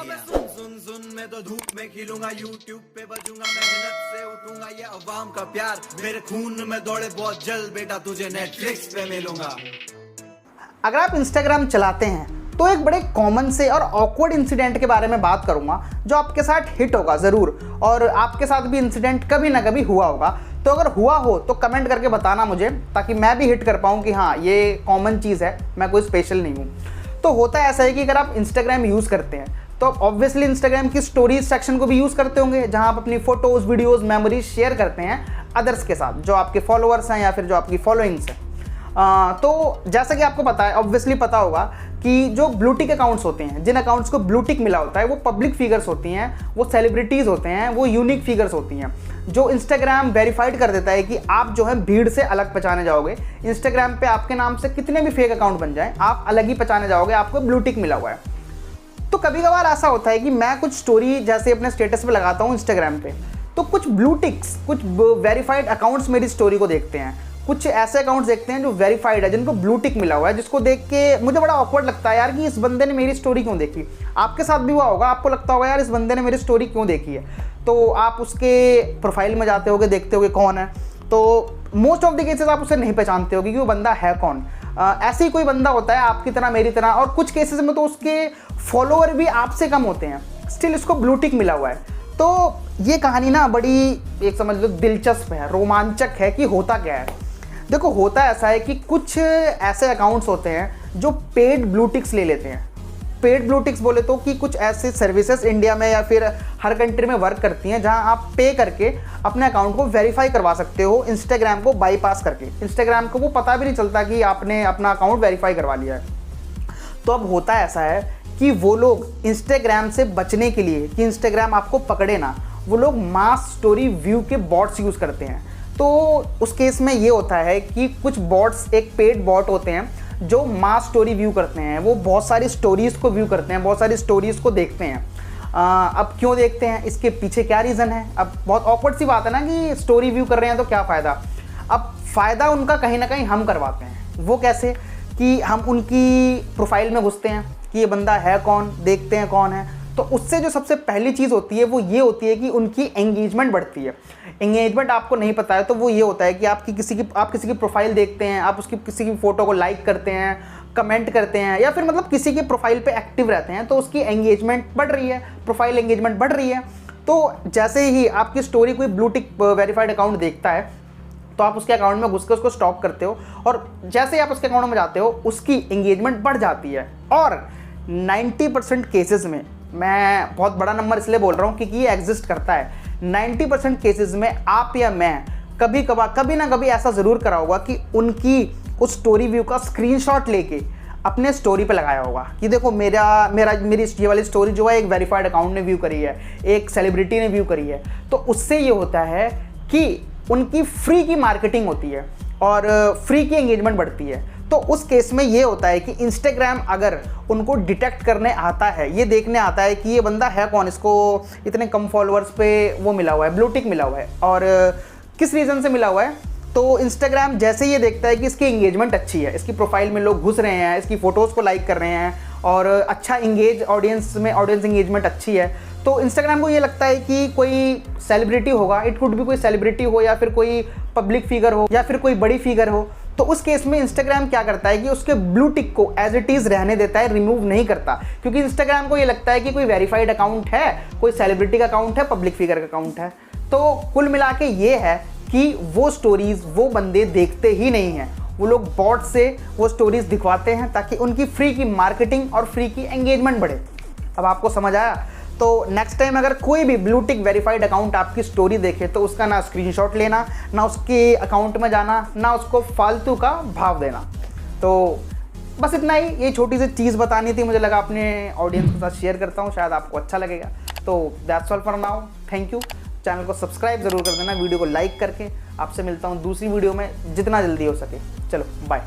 अबे सुन सुन सुन मैं तो धूप में खिलूंगा, यूट्यूब पे बजूंगा, मेहनत से उठूंगा, ये अवाम का प्यार मेरे खून में दौड़े बहुत जल्द, बेटा तुझे नेटफ्लिक्स पे मिलूंगा। अगर आप इंस्टाग्राम चलाते हैं तो एक बड़े कॉमन से और ऑकवर्ड इंसिडेंट के बारे में बात करूंगा जो आपके साथ हिट होगा ज़रूर, और आपके साथ भी इंसिडेंट कभी ना कभी हुआ होगा। तो अगर हुआ हो तो कमेंट करके बताना मुझे, ताकि मैं भी हिट कर पाऊँ कि हाँ ये कॉमन चीज़ है, मैं कोई स्पेशल नहीं हूँ। तो होता ऐसा है कि अगर आप इंस्टाग्राम यूज़ करते हैं तो आप ऑब्वियसली इंस्टाग्राम की स्टोरीज सेक्शन को भी यूज़ करते होंगे, जहाँ आप अपनी फ़ोटोज़, वीडियोज़, मेमोरीज शेयर करते हैं अदर्स के साथ, जो आपके फॉलोअर्स हैं या फिर जो आपकी फॉलोइंग्स हैं। तो जैसा कि आपको पता है, ऑब्वियसली पता होगा कि जो ब्लू टिक अकाउंट्स होते हैं, जिन अकाउंट्स को ब्लू टिक मिला होता है, वो पब्लिक फिगर्स होती हैं, वो सेलिब्रिटीज़ होते हैं, वो यूनिक फिगर्स होती हैं, जो इंस्टाग्राम वेरीफाइड कर देता है कि आप जो है भीड़ से अलग पहचाने जाओगे। इंस्टाग्राम पे आपके नाम से कितने भी फेक अकाउंट बन जाएं, आप अलग ही पहचाने जाओगे, आपको ब्लू टिक मिला हुआ है। तो कभी कभार ऐसा होता है कि मैं कुछ स्टोरी जैसे अपने स्टेटस पे लगाता हूँ इंस्टाग्राम पे, तो कुछ ब्लू टिक्स, कुछ वेरीफाइड अकाउंट्स मेरी स्टोरी को देखते हैं, कुछ ऐसे अकाउंट्स देखते हैं जो वेरीफाइड है, जिनको ब्लू टिक मिला हुआ है, जिसको देख के मुझे बड़ा ऑकवर्ड लगता है यार कि इस बंदे ने मेरी स्टोरी क्यों देखी। आपके साथ भी हुआ होगा, आपको लगता होगा यार इस बंदे ने मेरी स्टोरी क्यों देखी है। तो आप उसके प्रोफाइल में जाते होगे, देखते होगे कौन है, तो मोस्ट ऑफ द केसेस आप उसे नहीं पहचानते होगे कि वो बंदा है कौन। ऐसे ही कोई बंदा होता है आपकी तरह, मेरी तरह, और कुछ केसेस में तो उसके फॉलोअर भी आपसे कम होते हैं, स्टिल इसको ब्लू टिक मिला हुआ है। तो ये कहानी ना बड़ी, एक समझ लो, दिलचस्प है, रोमांचक है कि होता क्या है। देखो होता ऐसा है कि कुछ ऐसे अकाउंट्स होते हैं जो पेड ब्लू टिक्स ले लेते हैं। पेड ब्लू टिक्स बोले तो कि कुछ ऐसे सर्विसेज इंडिया में या फिर हर कंट्री में वर्क करती हैं, जहां आप पे करके अपने अकाउंट को वेरीफाई करवा सकते हो, इंस्टाग्राम को बाईपास करके। इंस्टाग्राम को वो पता भी नहीं चलता कि आपने अपना अकाउंट वेरीफाई करवा लिया है। तो अब होता ऐसा है कि वो लोग इंस्टाग्राम से बचने के लिए, कि इंस्टाग्राम आपको पकड़े ना, वो लोग मास स्टोरी व्यू के बॉट्स यूज़ करते हैं। तो उस केस में ये होता है कि कुछ बॉट्स, एक पेड बॉट होते हैं जो मास स्टोरी व्यू करते हैं, वो बहुत सारी स्टोरीज़ को व्यू करते हैं, बहुत सारी स्टोरीज़ को देखते हैं। अब क्यों देखते हैं, इसके पीछे क्या रीज़न है। अब बहुत ऑकवर्ड सी बात है ना कि स्टोरी व्यू कर रहे हैं तो क्या फ़ायदा। अब फ़ायदा उनका कहीं ना कहीं हम करवाते हैं। वो कैसे कि हम उनकी प्रोफाइल में घुसते हैं कि ये बंदा है कौन, देखते हैं कौन है। तो उससे जो सबसे पहली चीज़ होती है वो ये होती है कि उनकी एंगेजमेंट बढ़ती है। एंगेजमेंट आपको नहीं पता है तो वो ये होता है कि आप किसी की प्रोफाइल देखते हैं, आप उसकी किसी की फ़ोटो को लाइक करते हैं, कमेंट करते हैं, या फिर मतलब किसी के प्रोफाइल पे एक्टिव रहते हैं, तो उसकी एंगेजमेंट बढ़ रही है, प्रोफाइल एंगेजमेंट बढ़ रही है। तो जैसे ही आपकी स्टोरी कोई ब्लू टिक वेरीफाइड अकाउंट देखता है तो आप उसके अकाउंट में घुस कर उसको स्टॉप करते हो, और जैसे ही आप उसके अकाउंट में जाते हो उसकी एंगेजमेंट बढ़ जाती है। और 90% केसेस में, मैं बहुत बड़ा नंबर इसलिए बोल रहा हूँ क्योंकि ये एग्जिस्ट करता है, 90% केसेस में आप या मैं कभी ना कभी ऐसा ज़रूर करा होगा कि उनकी उस स्टोरी व्यू का स्क्रीनशॉट लेके अपने स्टोरी पे लगाया होगा कि देखो मेरी ये वाली स्टोरी जो है एक वेरीफाइड अकाउंट ने व्यू करी है, एक सेलिब्रिटी ने व्यू करी है। तो उससे ये होता है कि उनकी फ्री की मार्केटिंग होती है और फ्री की एंगेजमेंट बढ़ती है। तो उस केस में ये होता है कि इंस्टाग्राम अगर उनको डिटेक्ट करने आता है, ये देखने आता है कि ये बंदा है कौन, इसको इतने कम फॉलोअर्स पे वो मिला हुआ है, ब्लू टिक मिला हुआ है, और किस रीज़न से मिला हुआ है, तो इंस्टाग्राम जैसे ये देखता है कि इसकी एंगेजमेंट अच्छी है, इसकी प्रोफाइल में लोग घुस रहे हैं, इसकी फ़ोटोज़ को लाइक कर रहे हैं, और अच्छा ऑडियंस एंगेजमेंट अच्छी है, तो इंस्टाग्राम को ये लगता है कि कोई सेलिब्रिटी होगा, इट कुड भी कोई सेलिब्रिटी हो या फिर कोई पब्लिक फिगर हो या फिर कोई बड़ी फिगर हो। तो उस केस में इंस्टाग्राम क्या करता है कि उसके ब्लू टिक को एज इट इज़ रहने देता है, रिमूव नहीं करता, क्योंकि इंस्टाग्राम को ये लगता है कि कोई वेरीफाइड अकाउंट है, कोई सेलिब्रिटी का अकाउंट है, पब्लिक फिगर का अकाउंट है। तो कुल मिला के ये है कि वो स्टोरीज़ वो बंदे देखते ही नहीं हैं, वो लोग बॉट से वो स्टोरीज़ दिखवाते हैं ताकि उनकी फ्री की मार्केटिंग और फ्री की एंगेजमेंट बढ़े। अब आपको समझ आया। तो नेक्स्ट टाइम अगर कोई भी ब्लू टिक वेरीफाइड अकाउंट आपकी स्टोरी देखे तो उसका ना स्क्रीनशॉट लेना, ना उसके अकाउंट में जाना, ना उसको फालतू का भाव देना। तो बस इतना ही, ये छोटी सी चीज़ बतानी थी, मुझे लगा अपने ऑडियंस के साथ शेयर करता हूँ, शायद आपको अच्छा लगेगा। तो that's all for now, thank you. Channel को सब्सक्राइब ज़रूर कर देना, वीडियो को लाइक करके। आपसे मिलता हूँ दूसरी वीडियो में जितना जल्दी हो सके। चलो बाय।